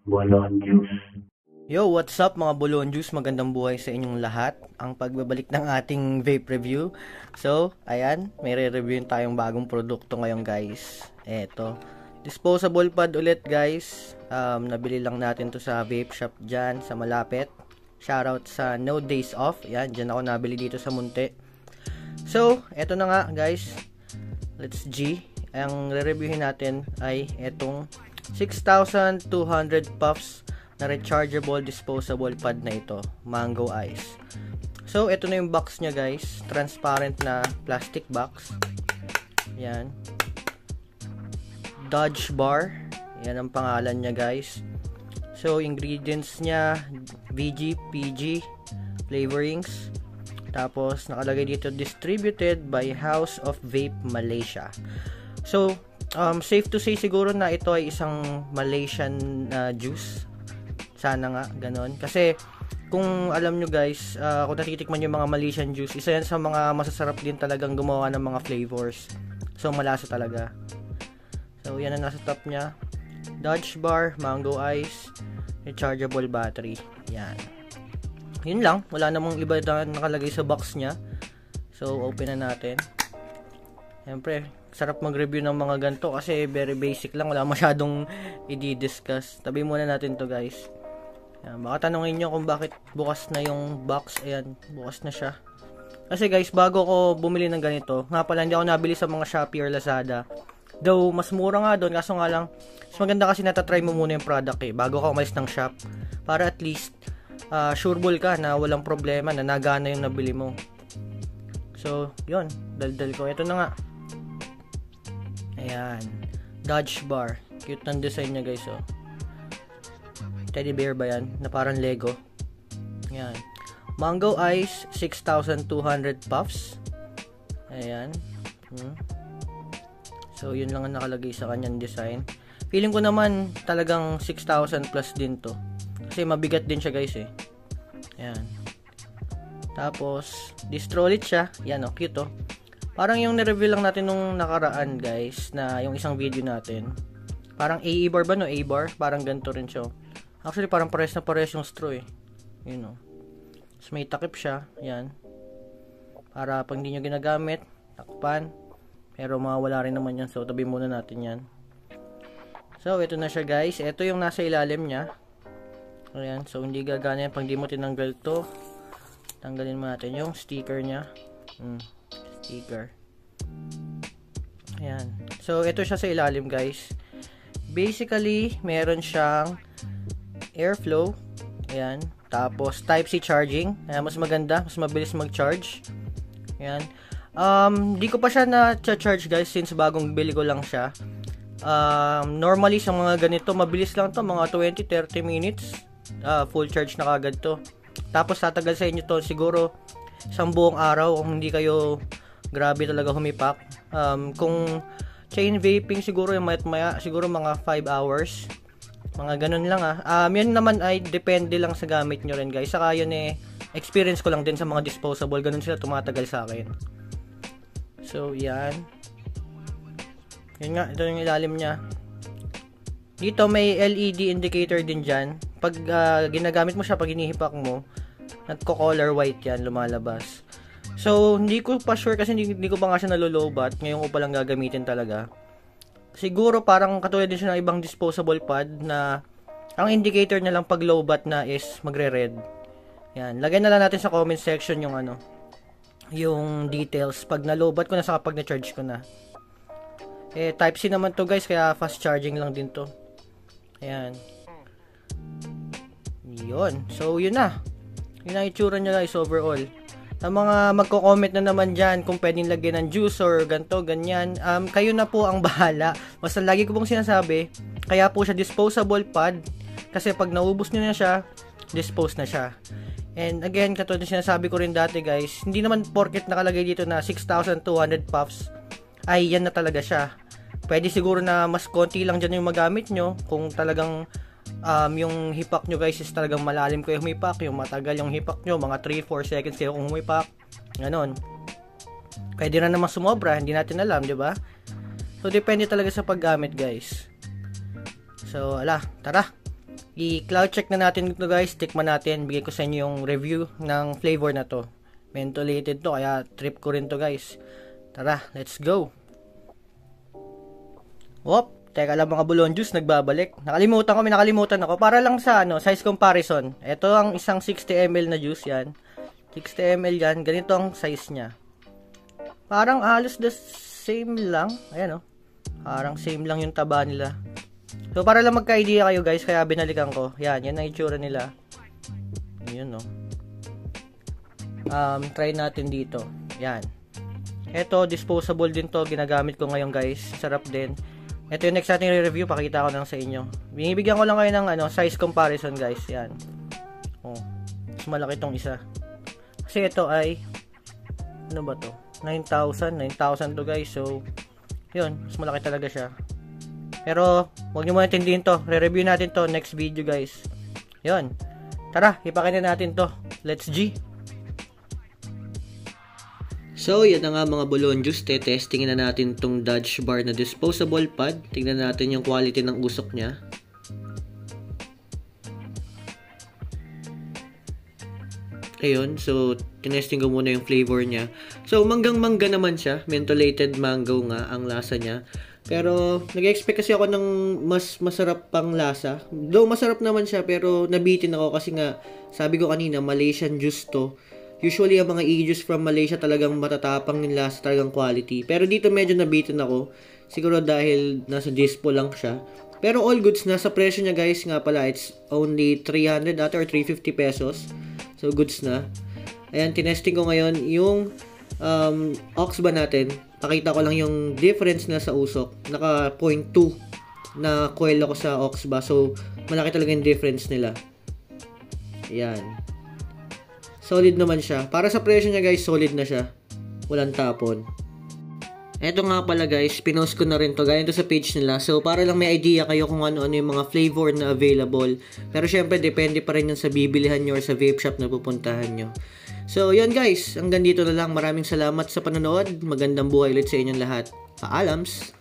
Bolon Juice. Yo, what's up mga Bolon Juice? Magandang buhay sa inyong lahat. Ang pagbabalik ng ating vape review. So, ayan, may re-reviewin tayong bagong produkto ngayon guys. Eto, disposable pad ulit guys. Nabili lang natin to sa vape shop dyan sa malapit. Shoutout sa No Days Off. Yan, dyan ako nabili dito sa Munti. So, eto na nga guys. Let's G. Ang re-reviewin natin ay etong 6,200 puffs na rechargeable disposable pad na ito, Mango Ice. So, ito na yung box niya guys. Transparent na plastic box. Yan. Dodge Bar. Yan ang pangalan niya guys. So, ingredients niya, VG, PG, flavorings. Tapos, nakalagay dito, distributed by House of Vape Malaysia. So, safe to say siguro na ito ay isang Malaysian juice. Sana nga, ganon. Kasi, kung alam nyo guys, kung natitikman yung mga Malaysian juice, isa yan sa mga masasarap din talagang gumawa ng mga flavors. So, malasa talaga. So, yan ang nasa top nya. Dodge Bar, Mango Ice, rechargeable battery. Yan. Yun lang. Wala namang iba na nakalagay sa box nya. So, open na natin. Siyempre, sarap mag-review ng mga ganito kasi very basic lang. Wala masyadong i-discuss. Tabi muna natin to guys. Yan, baka tanongin nyo kung bakit bukas na yung box. Ayan, bukas na siya. Kasi guys, bago ko bumili ng ganito, nga pala hindi ako nabili sa mga Shopee or Lazada. Though, mas mura nga doon. Kaso nga lang, mas maganda kasi natatry mo muna yung product eh. Bago ka umalis ng shop. Para at least, sureball ka na walang problema, na nagana yung nabili mo. So, yun. Daldal ko. Ito na nga. Ayan. Dodge Bar. Cute ng design niya guys oh. Teddy bear ba yan? Na parang Lego. Ayan. Mango Ice 6,200 puffs. Ayan. So, yun lang ang nakalagay sa kanyang design. Feeling ko naman talagang 6,000 plus din to. Kasi mabigat din siya guys eh. Ayan. Tapos, distrolit siya. Yan oh, cute oh. Parang yung nireview lang natin nung nakaraan guys, na yung isang video natin. Parang AE bar ba no? A bar? Parang ganito rin siya. Actually, parang pares na pares yung straw eh. Yun o. So, may takip siya. Yan. Para pag hindi nyo ginagamit, takpan. Pero mawala rin naman yan. So, tabi muna natin yan. So, ito na siya guys. Ito yung nasa ilalim niya. Ayan. So, hindi gagana yan pag di mo tinanggal to. Tanggalin mo natin yung sticker niya. Sticker. Ayan. So, ito siya sa ilalim guys. Basically, meron siyang airflow. Ayan. Tapos, Type-C charging. Ayan, mas maganda. Mas mabilis mag-charge. Ayan. Di ko pa siya na-charge guys since bagong bili ko lang siya. Normally, sa mga ganito, mabilis lang to. Mga 20-30 minutes. Full charge na kagad to. Tapos, tatagal sa inyo to siguro isang buong araw kung hindi kayo grabe talaga humipak. Kung chain vaping siguro yung maya siguro mga 5 hours. Mga ganun lang yan naman ay depende lang sa gamit nyo rin guys. Saka yun eh, experience ko lang din sa mga disposable. Ganun sila tumatagal sa akin. So yan. Yun nga, ito yung ilalim nya. Dito may LED indicator din dyan. Pag ginagamit mo siya, pag hinihipak mo, nagko-color white yan, lumalabas. So, hindi ko pa sure kasi hindi ko pa nga siya nalolobat. Ngayon ko pa lang gagamitin talaga. Siguro parang katulad din siya ng ibang disposable pad na ang indicator niya lang pag low bat na is magre-red. Yan. Lagay na lang natin sa comment section yung yung details. Pag na-low bat ko na saka pag na-charge ko na. Eh, Type-C naman to guys, kaya fast charging lang din to. Ayan. Yun. So, yun na. Yun na itsura niya guys overall. Ang mga magko-comment na naman dyan kung pwedeng lagyan ng juice or ganto, ganyan, kayo na po ang bahala. Basta lagi ko pong sinasabi, kaya po siya disposable pad. Kasi pag naubos nyo na siya, dispose na siya. And again, katulad na sinasabi ko rin dati guys, hindi naman porket nakalagay dito na 6,200 puffs, ay yan na talaga siya. Pwede siguro na mas konti lang dyan yung magamit nyo. Kung talagang yung hipak nyo guys is talagang malalim kayo humipak, yung matagal yung hipak nyo, mga 3-4 seconds kayo kung humipak, ganon. Pwede na naman sumobra, hindi natin alam, di ba? So depende talaga sa paggamit guys. So ala, tara, I-cloud check na natin ito guys. Tikman natin. Bigay ko sa inyo yung review ng flavor na to. Mentholated to, kaya trip ko rin to guys. Tara, let's go. Wop, teka lang mga bulon juice, nagbabalik. Nakalimutan ako. Para lang sa size comparison. Ito ang isang 60 ml na juice yan. 60 ml yan. Ganito ang size niya. Parang halos the same lang. Ayan parang same lang yung taba nila. So para lang magka-idea kayo guys, kaya binalikan ko. Yan ang itsura nila. Yun try natin dito. Yan. Ito, disposable din to. Ginagamit ko ngayon guys. Sarap din. Ito yung next natin review. Pakita ko lang sa inyo. Binibigyan ko lang kayo ng size comparison guys. Yan. Mas malaki tong isa. Kasi ito ay ano ba to? 9,000 to guys. So, yun. Mas malaki talaga siya. Pero, huwag nyo muna tindihin to. Re-review natin to next video guys. Yun. Tara, ipakita natin to. Let's G! So, yan na nga mga bulon juice. Testingin na natin tong Dodge Bar na disposable pad. Tingnan natin yung quality ng usok niya. Ayun, so tinesting ko muna yung flavor niya. So manggang-mangga naman siya, mentholated mango nga ang lasa niya. Pero nag-expect kasi ako ng mas masarap pang lasa. Though masarap naman siya pero nabitin ako kasi nga sabi ko kanina Malaysian juice to. Usually ang mga e-juice from Malaysia talagang matatapang yung lasa, talagang quality. Pero dito medyo nabitin ako. Siguro dahil nasa dispo lang siya. Pero all goods na sa presyo niya guys nga pala, it's only 300 ata or 350 pesos. So, goods na. Ayan, tinesting ko ngayon yung aux ba natin. Pakita ko lang yung difference na sa usok. Naka 0.2 na coil ako sa aux ba. So, malaki talaga yung difference nila. Ayan. Solid naman siya. Para sa presyo niya guys, solid na siya. Walang tapon. Eto nga pala guys, pinost ko na rin to. Ganito sa page nila. So, para lang may idea kayo kung ano-ano yung mga flavor na available. Pero syempre, depende pa rin yun sa bibilihan nyo or sa vape shop na pupuntahan nyo. So, yun guys. Hanggang dito na lang. Maraming salamat sa panonood. Magandang buhay ulit sa inyong lahat. Paalams!